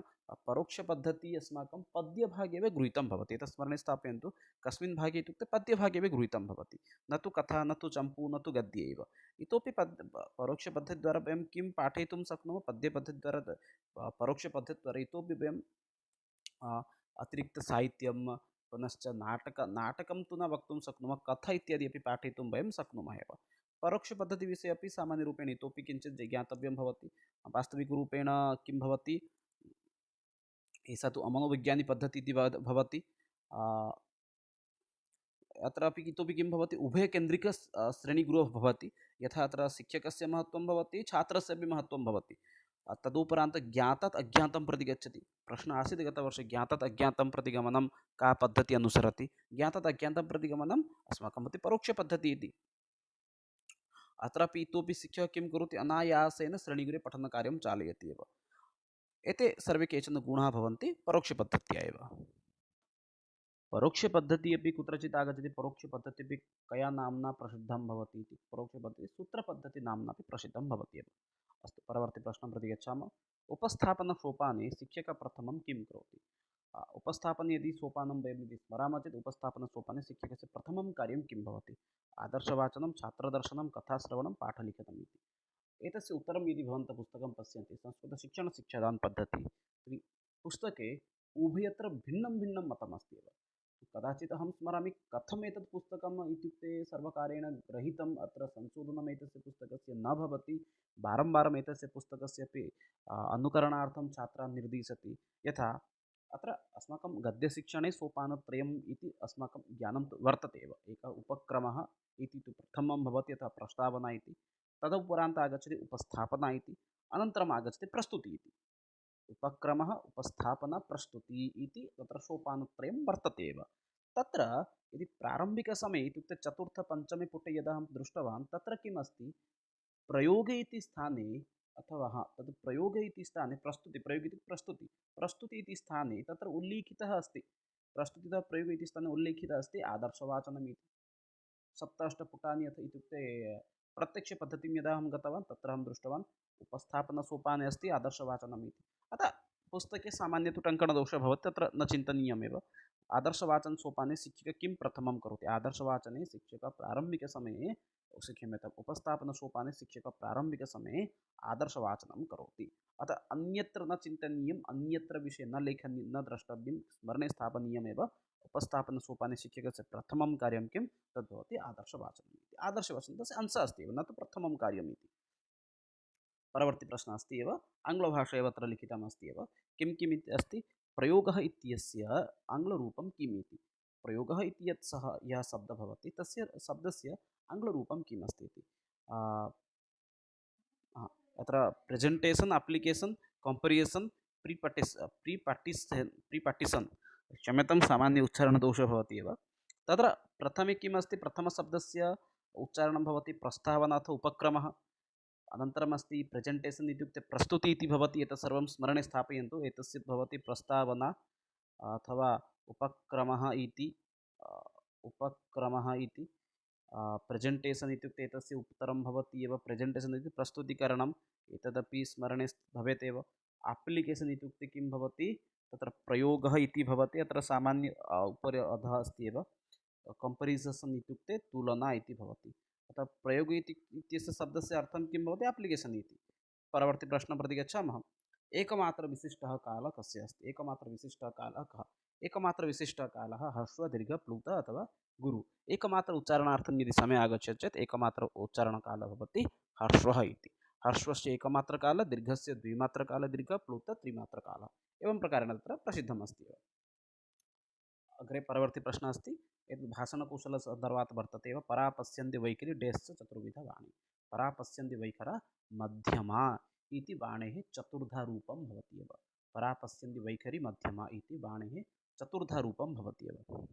परोक्षपद्धतिः अस्माकं पद्यभागे एव गृहीतं भवति। एतत् स्मरणे स्थापयन्तु। कस्मिन् भागे इत्युक्ते पद्यभागे एव गृहीतं भवति, न तु कथा, न तु चम्पू, न तु गद्ये एव। इतोपि परोक्षपद्धतिद्वारा वयं किं पाठयितुं शक्नुमः, पद्यपद्धतिद्वारा परोक्षपद्धतिद्वारा इतोपि वयं अतिरिक्तसाहित्यं, पुनश्च नाटकं तु न वक्तुं शक्नुमः, कथा इत्यादि अपि पाठयितुं वयं शक्नुमः एव। परोक्षपद्धतिविषये अपि सामान्यरूपेण इतोपि किञ्चित् ज्ञातव्यं भवति। वास्तविकरूपेण किं भवति, एषा तु अमनोविज्ञानिपद्धतिः इति भवति। अत्रापि इतोपि किं भवति, उभयकेन्द्रिक श्रेणीगुरुः भवति। यथा अत्र शिक्षकस्य महत्त्वं भवति, छात्रस्य अपि महत्त्वं भवति। तदुपरान्त ज्ञातात् अज्ञातं प्रति गच्छति। प्रश्नः आसीत् गतवर्षे, ज्ञातात् अज्ञातं प्रति गमनं का पद्धतिः अनुसरति। ज्ञातात् अज्ञातं प्रति गमनम् अस्माकं भवति परोक्षपद्धतिः इति। अत्रापि इतोपि शिक्षकः किं करोति, अनायासेन श्रेणीगुरे पठनकार्यं चालयति एव। एते सर्वे केचन गुणाः भवन्ति परोक्षपद्धत्या एव। परोक्षपद्धतिः अपि कुत्रचित् आगच्छति, परोक्षपद्धतिः अपि कया नाम्ना प्रसिद्धं भवति इति। परोक्षपद्धतिः सूत्रपद्धतिनाम्ना अपि प्रसिद्धं भवति एव। अस्तु, परवर्ती प्रश्नं प्रति गच्छामः। उपस्थापनसोपाने शिक्षकः प्रथमं किं करोति। उपस्थापने यदि सोपानं वयं यदि स्मरामः चेत् उपस्थापनसोपाने शिक्षकस्य प्रथमं कार्यं किं भवति, आदर्शवाचनं, छात्रदर्शनं, कथाश्रवणं, पाठलिखनम् इति। एतस्य उत्तरं यदि भवन्तः पुस्तकं पश्यन्ति, संस्कृतशिक्षणशिक्षादानपद्धतिः, तर्हि पुस्तके उभयत्र भिन्नं भिन्नं मतमस्ति एव। कदाचित् अहं स्मरामि कथम् एतत् पुस्तकम् इत्युक्ते सर्वकारेण गृहीतम्, अत्र संशोधनम् एतस्य पुस्तकस्य न भवति, वारं वारम् एतस्य पुस्तकस्य अपि अनुकरणार्थं छात्रान् निर्दिशति। यथा अत्र अस्माकं गद्यशिक्षणे सोपानत्रयम् इति अस्माकं ज्ञानं तु वर्तते एव। एकः उपक्रमः इति तु प्रथमं भवति, यथा प्रस्तावना इति, तदुपरान्त आगच्छति उपस्थापना इति, अनन्तरम् आगच्छति प्रस्तुतिः इति। उपक्रमः, उपस्थापना, प्रस्तुतिः इति तत्र सोपानत्रयं वर्तते एव। तत्र यदि प्रारम्भिकसमये इत्युक्ते चतुर्थ-पञ्चमे पुटे यदा अहं दृष्टवान्, तत्र किम् अस्ति, प्रयोगे इति स्थाने, अथवा तद् प्रयोगे इति स्थाने प्रयोगे इति प्रस्तुति इति स्थाने तत्र उल्लिखितः अस्ति, प्रस्तुतितः प्रयोगे इति स्थाने उल्लिखितः अस्ति आदर्शवाचनम् इति। 7-8 पुटानि अथ इत्युक्ते प्रत्यक्षपद्धतिं यदा अहं गतवान्, तत्र अहं दृष्टवान् उपस्थापनसोपाने अस्ति आदर्शवाचनम् इति। अतः पुस्तके सामान्य तु टङ्कणदोषः भवति, तत्र न चिन्तनीयमेव। आदर्शवाचनसोपाने शिक्षकः किं प्रथमं करोति, आदर्शवाचने शिक्षकः प्रारम्भिकसमये, क्षम्यताम्, उपस्थापनसोपाने शिक्षकः प्रारम्भिकसमये आदर्शवाचनं करोति। अतः अन्यत्र न चिन्तनीयम्, अन्यत्र विषये न लेखनीयं, न द्रष्टव्यं, स्मरणे स्थापनीयमेव। उपस्थापनसोपाने शिक्षकस्य प्रथमं कार्यं किं, तद्भवति आदर्शवाचनम् इति। आदर्शवाचनं तस्य अंशः अस्ति एव, न तु प्रथमं कार्यम् इति। परवर्ती प्रश्नः अस्ति एव, आङ्ग्लभाषा एव अत्र लिखितमस्ति एव। किं किम् इति अस्ति, प्रयोगः इत्यस्य आङ्ग्लरूपं किम् इति। प्रयोगः इति यः शब्दः भवति, तस्य शब्दस्य आङ्ग्लरूपं किम् अस्ति इति। अत्र प्रेजेण्टेशन्, अप्लिकेशन्, कम्पेरिसन्, प्रीपार्टिशन्, क्षम्यतां, सामान्य उच्चारणदोषः भवति एव। तत्र प्रथमे किम् अस्ति, प्रथमशब्दस्य उच्चारणं भवति प्रस्तावना अथवा उपक्रमः। अनन्तरम् अस्ति प्रेजेण्टेशन् इत्युक्ते प्रस्तुति इति भवति। एतत् सर्वं स्मरणे स्थापयन्तु। एतस्य भवति प्रस्तावना अथवा उपक्रमः इति उपक्रमः इति। प्रेजेण्टेशन् इत्युक्ते एतस्य उत्तरं भवति एव प्रेजेण्टेशन् इति प्रस्तुतीकरणम्। एतदपि स्मरणे भवेत् एव। अप्लिकेशन् इत्युक्ते किं भवति, तत्र प्रयोगः इति भवति। अत्र सामान्य उपरि अधः अस्ति एव। कम्पेरिसन् इत्युक्ते तुलना इति भवति। अतः प्रयोग इत्यस्य शब्दस्य अर्थं किं भवति, अप्लिकेशन् इति। परवर्ती प्रश्नं प्रति गच्छामः। एकमात्रविशिष्टः कालः कस्य अस्ति? एकमात्रविशिष्टः कालः कः? एकमात्रविशिष्टः कालः ह्रस्व दीर्घ प्लुत अथवा गुरु। एकमात्र उच्चारणार्थं यदि समयः आगच्छति चेत् एकमात्र उच्चारणकालः भवति ह्रस्वः इति। ह्रस्वस्य एकमात्रकालः, दीर्घस्य द्विमात्रकालः, दीर्घ प्लुत त्रिमात्रकालः। एवं प्रकारेण तत्र प्रसिद्धमस्ति एव। अग्रे परवर्ती प्रश्नः अस्ति। एतत् भाषणकौशलसन्दर्भात् वर्तते एव। परा पश्यन्ति वैखरी डेश्च चतुर्विध वाणी। परा पश्यन्ति वैखरा मध्यमा इति वाणेः चतुर्धा रूपं भवति एव। परा पश्यन्ति वैखरी मध्यमा इति वाणेः चतुर्धा रूपं भवति एव।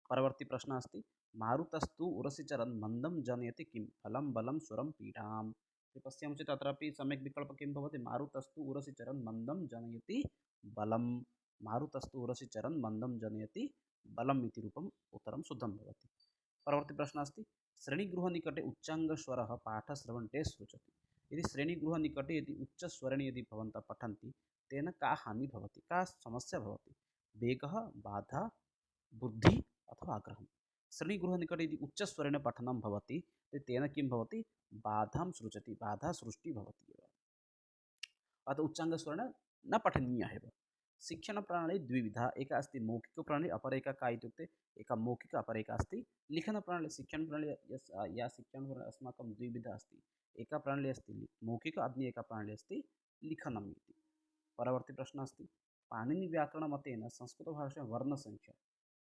परवर्ती प्रश्नः अस्ति। मारुतस्तु उरसि चरन् मन्दं जनयति किं? फलं बलं सुरं पीडाम्। पश्यामः चेत् अत्रापि सम्यक् विकल्पः किं भवति? मारुतस्तु उरसि चरन् मन्दं जनयति बलं। मारुतस्तु उरसि चरन् मन्दं जनयति बलम् इति रूपम् उत्तरं शुद्धं भवति। परवर्ती प्रश्नः अस्ति। श्रेणीगृहनिकटे उच्चाङ्गस्वरः पाठश्रवणे सृजति। यदि श्रेणीगृहनिकटे यदि उच्चस्वरेण यदि भवन्तः पठन्ति, तेन का हानिः भवति, का समस्या भवति? वेगः, बाधा, बुद्धिः अथवा आग्रहः। श्रेणीगृहनिकटे यदि उच्चस्वरेण पठनं भवति, तेन किं भवति? बाधां सृजति, बाधा सृष्टिः भवति एव। अतः उच्चाङ्गस्वरेण न पठनीयः एव। शिक्षणप्रणाली द्विविधा। एका अस्ति मौखिकप्रणाली, अपरा एका का इत्युक्ते एका मौखिक, अपरा एका अस्ति लिखनप्रणाली। शिक्षणप्रणाली या शिक्षणप्रणाली अस्माकं द्विविधा अस्ति। एका प्रणाली अस्ति मौखिक, अन्य एका प्रणाली अस्ति लिखनम् इति। परवर्ती प्रश्नः अस्ति। पाणिनिव्याकरणमतेन संस्कृतभाषायां वर्णसङ्ख्या।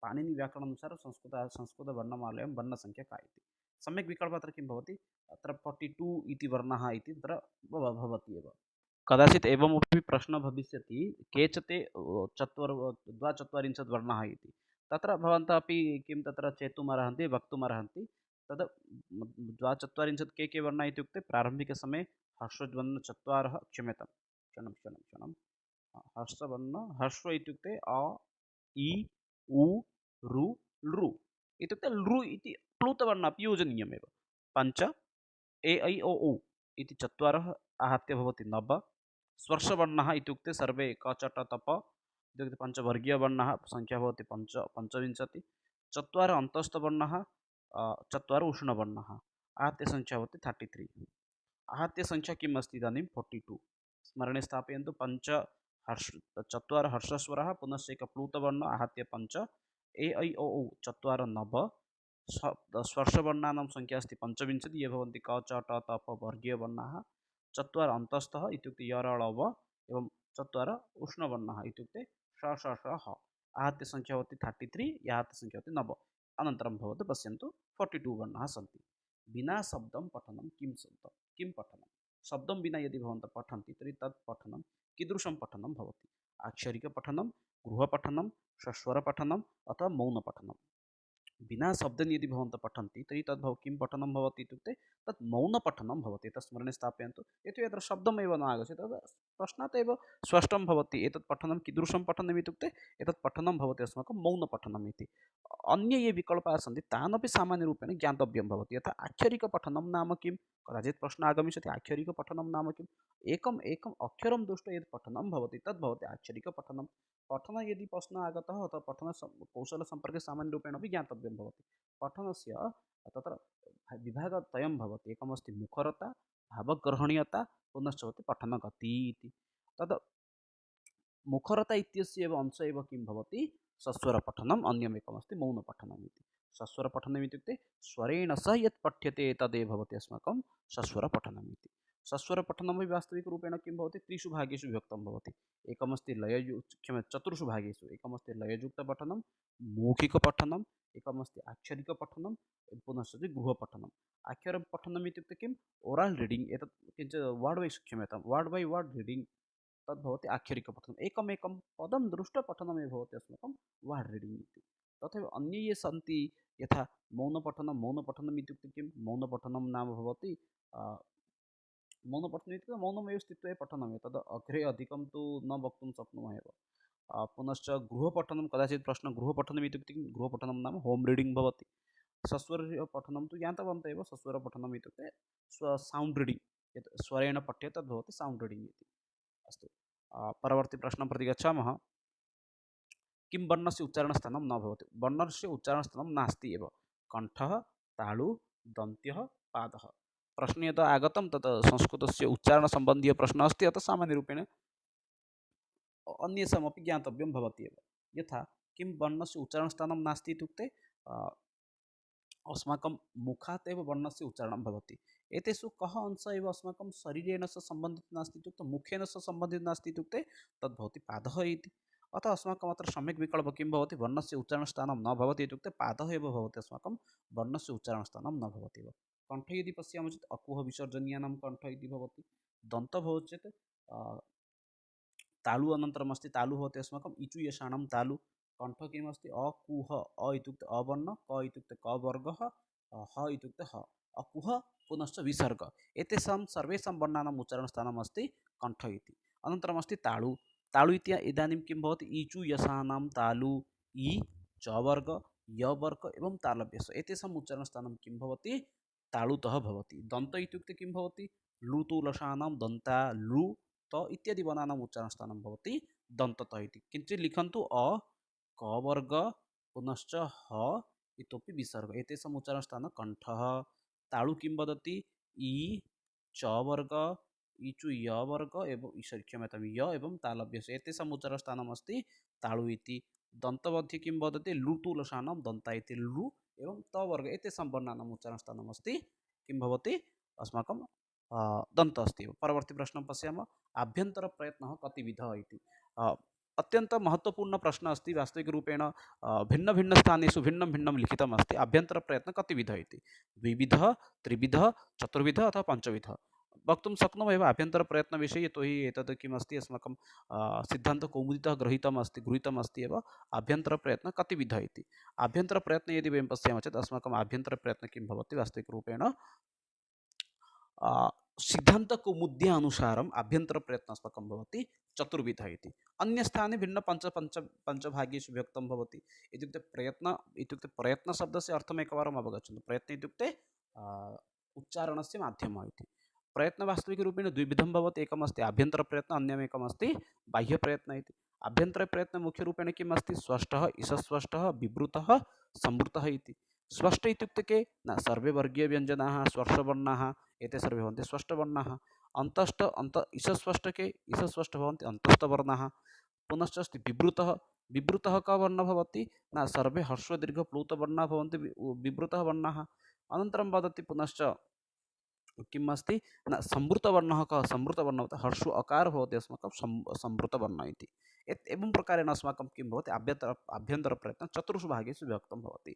पाणिनिव्याकरणानुसारं संस्कृतवर्णमालायां वर्णसङ्ख्या का इति। सम्यक् विकल्पः अत्र किं भवति? अत्र 42 इति वर्णः इति तत्र भवति एव। कदाचित् एवमपि प्रश्नः भविष्यति, केच ते द्वाचत्वारिंशत् वर्णाः इति। तत्र भवन्तः अपि किं तत्र चेतुमर्हन्ति, वक्तुमर्हन्ति। तद् द्वाचत्वारिंशत् के वर्णाः इत्युक्ते प्रारम्भिकसमये हर्षध्वनिः चत्वारः, क्षम्यतां, क्षणं हर्षवर्ण, हर्ष इत्युक्ते अ, इ, उ, ऋ, लृ इत्युक्ते लृ इति प्लुतवर्णः अपि योजनीयमेव। पञ्च, ए ऐ ओ उ इति चत्वारः आहत्य भवति 9। स्पर्शवर्णः इत्युक्ते सर्वे क च ट त प इत्युक्ते पञ्चवर्गीयवर्णः संख्या भवति पञ्चविंशतिः। चत्वारः अन्तस्थवर्णः, चत्वारः उष्णवर्णः, आहत्य संख्या भवति 33। आहत्य संख्या किम् अस्ति इदानीं? 42। स्मरणे स्थापयन्तु। चत्वारः हर्षस्वरः, पुनश्च एकः प्लुतवर्णः, आहत्य 5। ए ऐ ओ उ चत्वारः 9। स्पर्शवर्णानां संख्या अस्ति 25, ये भवन्ति क च ट त प वर्गीयवर्णाः। चत्वारः अन्तस्थः इत्युक्ते य र ळ व, एवं चत्वारः उष्णवर्णः इत्युक्ते श ष ष ह। आहत्य संख्या भवति 33, आहत्य संख्या भवति 9। अनन्तरं भवतु पश्यन्तु 42 वर्णाः सन्ति। विना शब्दं पठनं किं पठनं? शब्दं विना यदि भवन्तः पठन्ति तर्हि तत् पठनं कीदृशं पठनं भवति? आक्षरिकपठनं, गृहपठनं, सस्वरपठनम् अथवा मौनपठनं। विना शब्देन यदि भवन्तः पठन्ति तर्हि तद् किं पठनं भवति इत्युक्ते तत् मौनपठनं भवति। एतत् स्मरणे स्थापयन्तु। यतो हि अत्र शब्दमेव न आगच्छति, तद् प्रश्नात् एव स्पष्टं भवति। एतत् पठनं कीदृशं पठनम् इत्युक्ते एतत् पठनं भवति अस्माकं मौनपठनम् इति। अन्ये ये विकल्पाः सन्ति तानपि सामान्यरूपेण ज्ञातव्यं भवति। यथा आक्षरिकपठनं नाम किं? कदाचित् प्रश्नः आगमिष्यति, आक्षरिकपठनं नाम किम्? एकम् अक्षरं दृष्ट्वा यत् पठनं भवति तद् भवति आक्षरिकपठनं। पठनं यदि प्रश्नः आगतः अथवा पठनकौशलसम्पर्के सामान्यरूपेण अपि ज्ञातव्यं भवति। पठनस्य तत्र विभागत्रयं भवति। एकमस्ति मुखरता, भावग्रहणीयता, पुनश्च भवति पठनगतिः इति। तद् मुखरता इत्यस्य एव अंशः एव किं भवति? सस्वरपठनम्। अन्यमेकमस्ति मौनपठनम् इति। सस्वरपठनम् इत्युक्ते स्वरेण सह यत् पठ्यते तदेव भवति अस्माकं सस्वरपठनम् इति। सस्वरपठनमपि वास्तविकरूपेण किं भवति? त्रिषु भागेषु विभक्तं भवति। एकमस्ति चतुर्षु भागेषु। एकमस्ति लययुक्तपठनं, मौखिकपठनम्, एकमस्ति आक्षरिकपठनं, पुनश्च गृहपठनम्। अक्षरपठनम् इत्युक्ते किम्? ओरल् रीडिङ्ग्। एतत् किञ्चित् वर्ड् वैस् क्षम्यतां, वर्ड् बै वर्ड् रीडिङ्ग् तद् भवति आक्षरिकपठनम्। एकमेकं पदं दृष्ट्वा पठनमेव भवति अस्माकं वर्ड् रीडिङ्ग् इति। तथैव अन्ये ये सन्ति यथा मौनपठनं। मौनपठनम् इत्युक्ते किं? मौनपठनं नाम भवति मौनपठनम् इत्युक्ते मौनमेव स्थित्वा पठनमेव, तद् अग्रे अधिकं तु न वक्तुं शक्नुमः एव। पुनश्च गृहपठनं, कदाचित् प्रश्नः गृहपठनम् इत्युक्ते किं? गृहपठनं नाम होम् रीडिङ्ग् भवति। सस्वरपठनं तु ज्ञातवन्तः एव, सस्वरपठनम् इत्युक्ते सौण्ड् रीडिङ्ग्, यत् स्वरेण पठ्यते तद् भवति सौण्ड् रीडिङ्ग् इति। अस्तु, परवर्ती प्रश्नं प्रति गच्छामः। किं वर्णस्य उच्चारणस्थानं न भवति? वर्णस्य उच्चारणस्थानं नास्ति एव। कण्ठः, तालु, दन्त्यः, पादः। प्रश्ने यदा आगतं तत् संस्कृतस्य उच्चारणसम्बन्धीय प्रश्नः अस्ति, अतः सामान्यरूपेण अन्येषामपि ज्ञातव्यं भवति एव। यथा किं वर्णस्य उच्चारणस्थानं नास्ति इत्युक्ते अस्माकं मुखात् एव वर्णस्य उच्चारणं भवति। एतेषु कः अंशः एव अस्माकं शरीरेण सह सम्बन्धितः नास्ति इत्युक्ते, मुखेन सह सम्बन्धितः नास्ति इत्युक्ते तद् भवति पादः इति। अतः अस्माकम् अत्र सम्यक् विकल्पः किं भवति? वर्णस्य उच्चारणस्थानं न भवति इत्युक्ते पादः एव भवति, अस्माकं वर्णस्य उच्चारणस्थानं न भवति एव। कण्ठे यदि पश्यामः चेत् अकुह विसर्जनीयानां कण्ठ इति भवति। दन्तः भवति चेत् तालु अनन्तरम् अस्ति, तालु भवति अस्माकम् इचु यशाणां तालु। कण्ठ किमस्ति? अकुह, अ इत्युक्ते अवर्ण, क इत्युक्ते क वर्गः, ह इत्युक्ते ह, अकुह पुनश्च विसर्ग। एतेषां सर्वेषां वर्णानाम् उच्चारणस्थानम् अस्ति कण्ठ इति। अनन्तरम् अस्ति तालु। तालु इति इदानीं किं भवति? इचु यशानां तालु, इ, च वर्ग, य वर्ग एवं तालव्यस्य, एतेषाम् उच्चारणस्थानं किं भवति? तालुतः भवति। दन्त इत्युक्ते किं भवति? लुतु लशानां दन्ता, लु, त इत्यादि वर्णानाम् उच्चारणस्थानं भवति दन्ततः इति। किञ्चित् लिखन्तु, अ, क वर्ग पुनश्च ह इतोपि विसर्ग, एतेषाम् उच्चारणस्थानं कण्ठः। तालु किं वदति? इ, च वर्ग, इचु य वर्ग एवं क्षम्यतां य एवं तालव्यस्य, एतेषाम् उच्चारणस्थानम् अस्ति तालु इति। दन्तमध्ये किं वदति? लुटु लशानां दन्ता इति, लु एवं त वर्ग, एतेषां वर्णानाम् उच्चारणस्थानम् अस्ति किं भवति? अस्माकं दन्तः अस्ति एव। परवर्ती प्रश्नं पश्यामः। आभ्यन्तरप्रयत्नः कतिविधः इति। अत्यन्तं महत्त्वपूर्णः प्रश्नः अस्ति। वास्तविकरूपेण भिन्नभिन्नस्थानेषु भिन्नं भिन्नं लिखितम् अस्ति। आभ्यन्तरप्रयत्नः कतिविधः इति? द्विविधः, त्रिविधः, चतुर्विधः अथवा पञ्चविधः वक्तुं शक्नुमः एव आभ्यन्तरप्रयत्नविषये। यतोहि एतद् किमस्ति, अस्माकं सिद्धान्तकौमुदीतः गृहीतमस्ति एव आभ्यन्तरप्रयत्नः कतिविधः इति। आभ्यन्तरप्रयत्नः यदि वयं पश्यामः चेत् अस्माकम् आभ्यन्तरप्रयत्नः किं भवति? वास्तविकरूपेण सिद्धान्तकौमुद्या अनुसारम् आभ्यन्तरप्रयत्नः अस्माकं भवति चतुर्विधः इति। अन्यस्थाने भिन्न पञ्चभागेषु व्यक्तं भवति। इत्युक्ते प्रयत्न इत्युक्ते प्रयत्नशब्दस्य अर्थम् एकवारम् अवगच्छन्तु। प्रयत्न इत्युक्ते उच्चारणस्य माध्यमः इति। प्रयत्नः वास्तविकरूपेण द्विविधं भवति। एकमस्ति आभ्यन्तरप्रयत्नः, अन्यमेकमस्ति बाह्यप्रयत्नः इति। आभ्यन्तरप्रयत्नः मुख्यरूपेण किम् अस्ति? स्पष्टः, ईषत्स्पष्टः, विवृतः, संवृतः इति। स्पष्ट इत्युक्ते के? न सर्वे वर्गीयव्यञ्जनाः स्पर्शवर्णाः एते सर्वे भवन्ति स्पष्टवर्णाः। ईषत्स्पष्ट के? ईषत्स्पष्ट भवन्ति अन्तस्थवर्णाः। पुनश्च अस्ति विवृतः। विवृतः कः वर्णः भवति? न सर्वे ह्रस्वदीर्घप्लुतवर्णाः भवन्ति विवृतः वर्णाः। अनन्तरं वदति पुनश्च किम् अस्ति? न संवृतवर्णः कः? संवृतवर्णः भवति ह्रस्व अकारः भवति अस्माकं संवृतवर्णः इति। एवं प्रकारेण अस्माकं किं भवति? आभ्यन्तरप्रयत्नः चतुर्षु भागेषु विभक्तं भवति।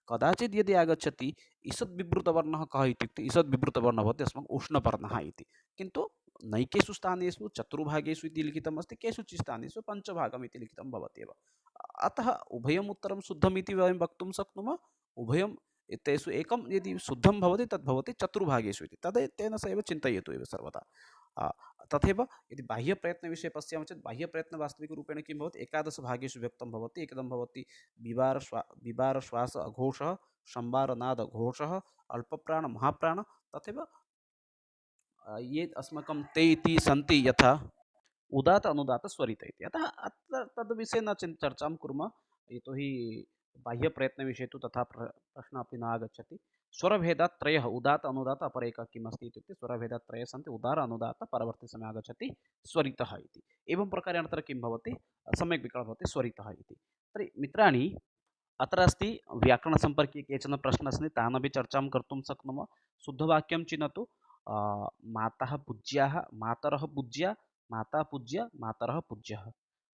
कदाचित् यदि आगच्छति ईषद्विवृतवर्णः कः इत्युक्ते ईषद्विवृतवर्णः भवति अस्माकम् उष्णवर्णः इति। किन्तु नैकेषु स्थानेषु चतुर्भागेषु इति लिखितमस्ति, केषुचित् स्थानेषु पञ्चभागम् इति लिखितं भवति एव। अतः उभयम् उत्तरं शुद्धम् इति वयं वक्तुं शक्नुमः। उभयं तेषु एकं यदि शुद्धं भवति तद् भवति चतुर्भागेषु इति। तेन सह एव चिन्तयतु एव सर्वदा। तथैव यदि बाह्यप्रयत्नविषये पश्यामः चेत् बाह्यप्रयत्नः वास्तविकरूपेण किं भवति? एकादशभागेषु व्यक्तं भवति। एकदं भवति विवार श्वास अघोषः, संवारनाद घोषः, अल्पप्राण महाप्राण, तथैव ये अस्माकं ते इति सन्ति यथा उदात अनुदात स्वरित इति। अतः अत्र तद्विषये न चर्चां कुर्मः, यतोहि बाह्यप्रयत्नविषये तु तथा प्रश्नः अपि न आगच्छति। स्वरभेदात् त्रयः उदात अनुदात अपरेकः किम् अस्ति इत्युक्ते स्वरभेदात् त्रयः सन्ति उदार अनुदात, परवर्ती समये आगच्छति स्वरितः इति। एवं प्रकारेण अत्र किं भवति? सम्यक् विकल्पः भवति स्वरितः इति। तर्हि मित्राणि, अत्र अस्ति व्याकरणसम्पर्के केचन प्रश्नाः सन्ति, तान् अपि चर्चां कर्तुं शक्नुमः। शुद्धवाक्यं चिनोतु। माता पूज्याः, मातरः पूज्या, माता पूज्या, मातरः पूज्यः।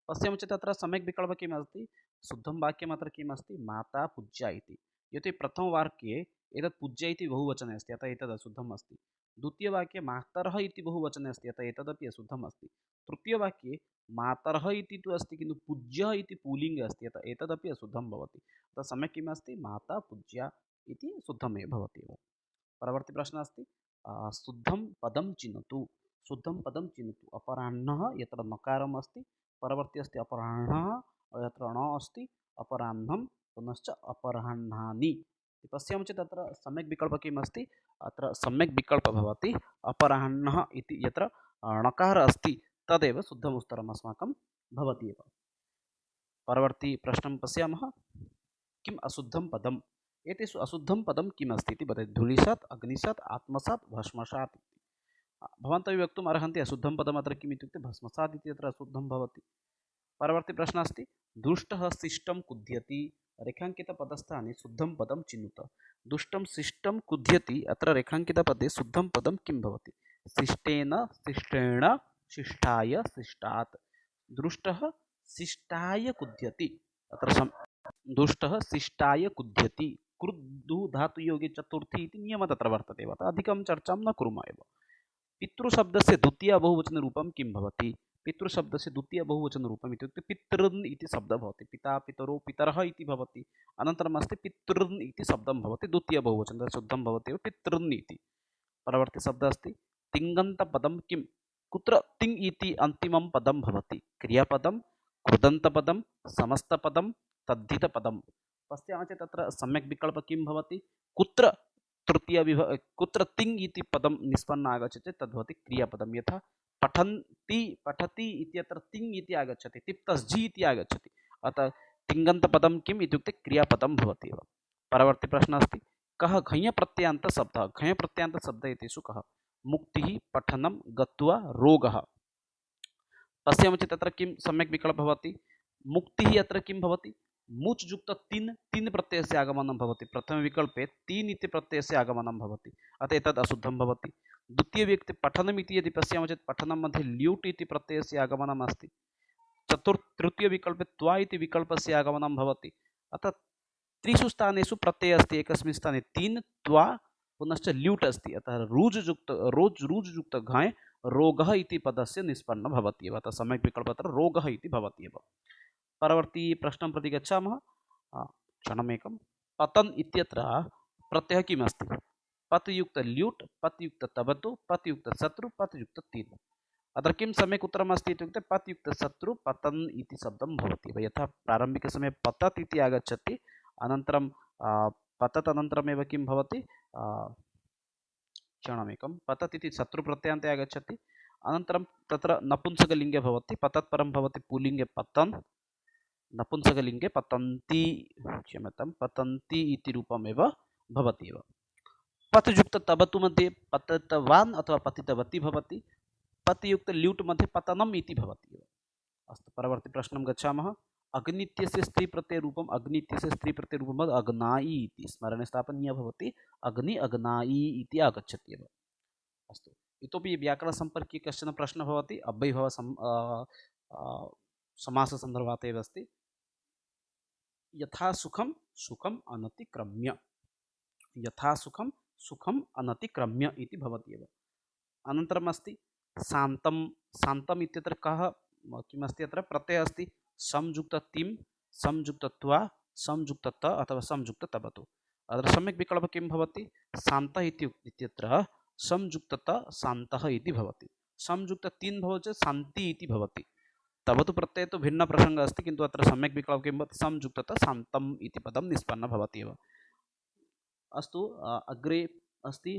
पश्यामः चेत् अत्र सम्यक् विकल्पः किम् अस्ति? शुद्धं वाक्यम् अत्र किम् अस्ति? माता पूज्या इति। यतो हि प्रथमवाक्ये एतत् पूज्या इति बहुवचने अस्ति, अतः एतद् अशुद्धम् अस्ति। द्वितीयवाक्ये मातरः इति बहुवचने अस्ति, अतः एतदपि अशुद्धम् अस्ति। तृतीयवाक्ये मातरः इति तु अस्ति, किन्तु पूज्यः इति पुल्लिङ्गे अस्ति, अतः एतदपि अशुद्धं भवति। अतः सम्यक् किम् अस्ति? माता पूज्या इति शुद्धमेव भवति एव। परवर्ती प्रश्नः अस्ति, शुद्धं पदं चिनोतु, शुद्धं पदं चिनोतु। अपराह्नः यत्र नकारम् अस्ति परवर्ती अस्ति अपराह्नः, यत्र ण अस्ति अपराह्नं, पुनश्च अपराह्नानि। पश्यामः चेत् अत्र सम्यक् विकल्पः किम् अस्ति? अत्र सम्यक् विकल्पः भवति अपराह्नः इति यत्र णकारः अस्ति तदेव शुद्धम् उत्तरम् अस्माकं भवति एव। परवर्ती प्रश्नं पश्यामः। किम् अशुद्धं पदम्? एतेषु अशुद्धं पदं किम् अस्ति इति वदति। धूलिसात्, अग्निसात्, आत्मसात्, भस्मसात्। भवन्तः वक्तुम् अर्हन्ति अशुद्धं पदम् अत्र किम् इत्युक्ते भस्मसात् इति अत्र अशुद्धं भवति। परवर्ती प्रश्नः अस्ति दुष्टः शिष्टं कुध्यति, रेखाङ्कितपदस्थाने शुद्धं पदं चिनुत। दुष्टं शिष्टं कुध्यति, अत्र रेखाङ्कितपदे शुद्धं पदं किं भवति? शिष्टेन, शिष्टेण, शिष्टाय, शिष्टात्। दुष्टः शिष्टाय कुध्यति, अत्र दुष्टः शिष्टाय कुध्यति। क्रुद्धु धातुयोगे चतुर्थी इति नियमः तत्र वर्तते एव, अधिकं चर्चां न कुर्मः एव। पितृशब्दस्य द्वितीय बहुवचनरूपं किं भवति? पितृशब्दस्य द्वितीय बहुवचनरूपम् इत्युक्ते पितृन् इति शब्दः भवति। पिता, पितरौ, पितरः इति भवति। अनन्तरम् अस्ति पितृन् इति शब्दं भवति, द्वितीय बहुवचनं शुद्धं भवति एव पितृन् इति। परवर्ती शब्दः अस्ति तिङन्तपदं किं? कुत्र तिङ् इति अन्तिमं पदं भवति? क्रियापदं, कृदन्तपदं, समस्तपदं, तद्धितपदं। पश्यामः चेत् तत्र सम्यक् विकल्पः किं भवति? कुत्र कुत्र तिङ् इति पदं निष्पन्न आगच्छति चेत् तद्भवति क्रियापदं। यथा पठन्ति, पठति इत्यत्र तिङ् इति आगच्छति, तिप्तस्जि इति आगच्छति, अतः तिङन्तपदं किम् इत्युक्ते क्रियापदं भवति एव। परवर्ती प्रश्नः अस्ति कः घञ्प्रत्ययान्तशब्दः? घञ्प्रत्ययान्तशब्दः एतेषु कः? मुक्तिः, पठनं, गत्वा, रोगः। पश्यामः चेत् तत्र किं सम्यक् विकल्पः भवति? मुक्तिः अत्र किं भवति? मुच् युक्त तिन्, तिन् प्रत्ययस्य आगमनं भवति। प्रथमविकल्पे तीन् इति प्रत्ययस्य आगमनं भवति, अतः एतद् अशुद्धं भवति। द्वितीयविकल्पे पठनम् इति यदि पश्यामः चेत् पठनं मध्ये ल्यूट् इति प्रत्ययस्य आगमनम् अस्ति। तृतीयविकल्पे त्वा इति विकल्पस्य आगमनं भवति, अतः त्रिषु स्थानेषु प्रत्ययः अस्ति। एकस्मिन् स्थाने तीन्, त्वा, पुनश्च ल्यूट् अस्ति, अतः रूज् युक्त घञ् रोगः इति पदस्य निष्पन्नं भवति एव, अतः सम्यक् विकल्पः अत्र रोगः इति भवति एव। परवर्ती प्रश्नं प्रति गच्छामः। क्षणमेकं। पतन् इत्यत्र प्रत्ययः किम् अस्ति? पत्युक्त ल्यूट्, पत्युक्त तबतु, पत्युक्त शत्रु, पत्युक्त तीन्। अत्र किं सम्यक् उत्तरम् अस्ति इत्युक्ते पत्युक्त शत्रु पतन् इति शब्दं भवति। यथा प्रारम्भिकसमये पतत् इति आगच्छति, अनन्तरं पतत् अनन्तरमेव किं भवति? क्षणमेकं। पतत् इति शत्रुप्रत्ययान्ते आगच्छति, अनन्तरं तत्र नपुंसकलिङ्गे भवति, पतत् परं भवति पुल्लिङ्गे पतन्, नपुंसकलिङ्गे पतन्ति, क्षम्यतां, पतन्ति इति रूपमेव भवति एव। पतयुक्त तबतु मध्ये पतितवान् अथवा पतितवती भवति, पतियुक्त ल्यूट् मध्ये पतनम् इति भवति एव। अस्तु, परवर्ती प्रश्नं गच्छामः। अग्नित्यस्य स्त्रीप्रत्ययरूपम्, अग्नित्यस्य स्त्रीप्रत्ययरूपम् अग्नायि इति स्मरणे स्थापनीयः भवति। अग्नि, अग्नायि इति आगच्छति एव। अस्तु, इतोपि व्याकरणसम्पर्के कश्चन प्रश्नः भवति, अव्ययभाव समाससन्दर्भात् एव अस्ति। यथा सुखं सुखम् अनतिक्रम्य, यथा सुखं सुखम् अनतिक्रम्य इति भवति एव। अनन्तरम् अस्ति शान्तं, शान्तम् इत्यत्र कः किमस्ति? अत्र प्रत्ययः अस्ति संयुक्त तिं, संयुक्त त्वा, संयुक्त त अथवा संयुक्त तबतु। अत्र सम्यक् विकल्पः किं भवति? शान्तः इत्यत्र संयुक्त त शान्तः इति भवति। संयुक्त तीन् भवति चेत् शान्ति इति भवति। तबतु प्रत्यये तु भिन्नप्रसङ्गः अस्ति, किन्तु अत्र सम्यक् विकल्पः किं भवति? संयुक्त त शान्तम् इति पदं निष्पन्नं भवति एव। अस्तु, अग्रे अस्ति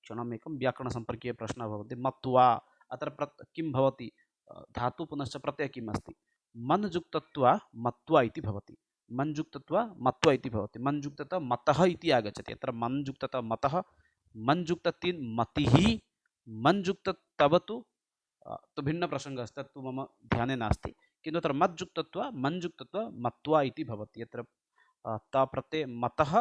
क्षणमेकं, व्याकरणसम्पर्कीय प्रश्नः भवति। मत्वा, अत्र किं भवति? धातु पुनश्च प्रत्ययः किम् अस्ति? मन्युक्तत्वा मत्वा इति भवति। मन्युक्तत्वा मत्वा इति भवति। मन्युक्तता मतः इति आगच्छति, अत्र मन्युक्तता मतः, मन्युक्ततीन् मतिः, मन्युक्ततवतु तु भिन्नप्रसङ्गः अस्ति, तत्तु मम ध्याने नास्ति, किन्तु अत्र मज्युक्तत्वा मन्युक्तत्वा मत्वा इति भवति। अत्र ता प्रत्यये मतः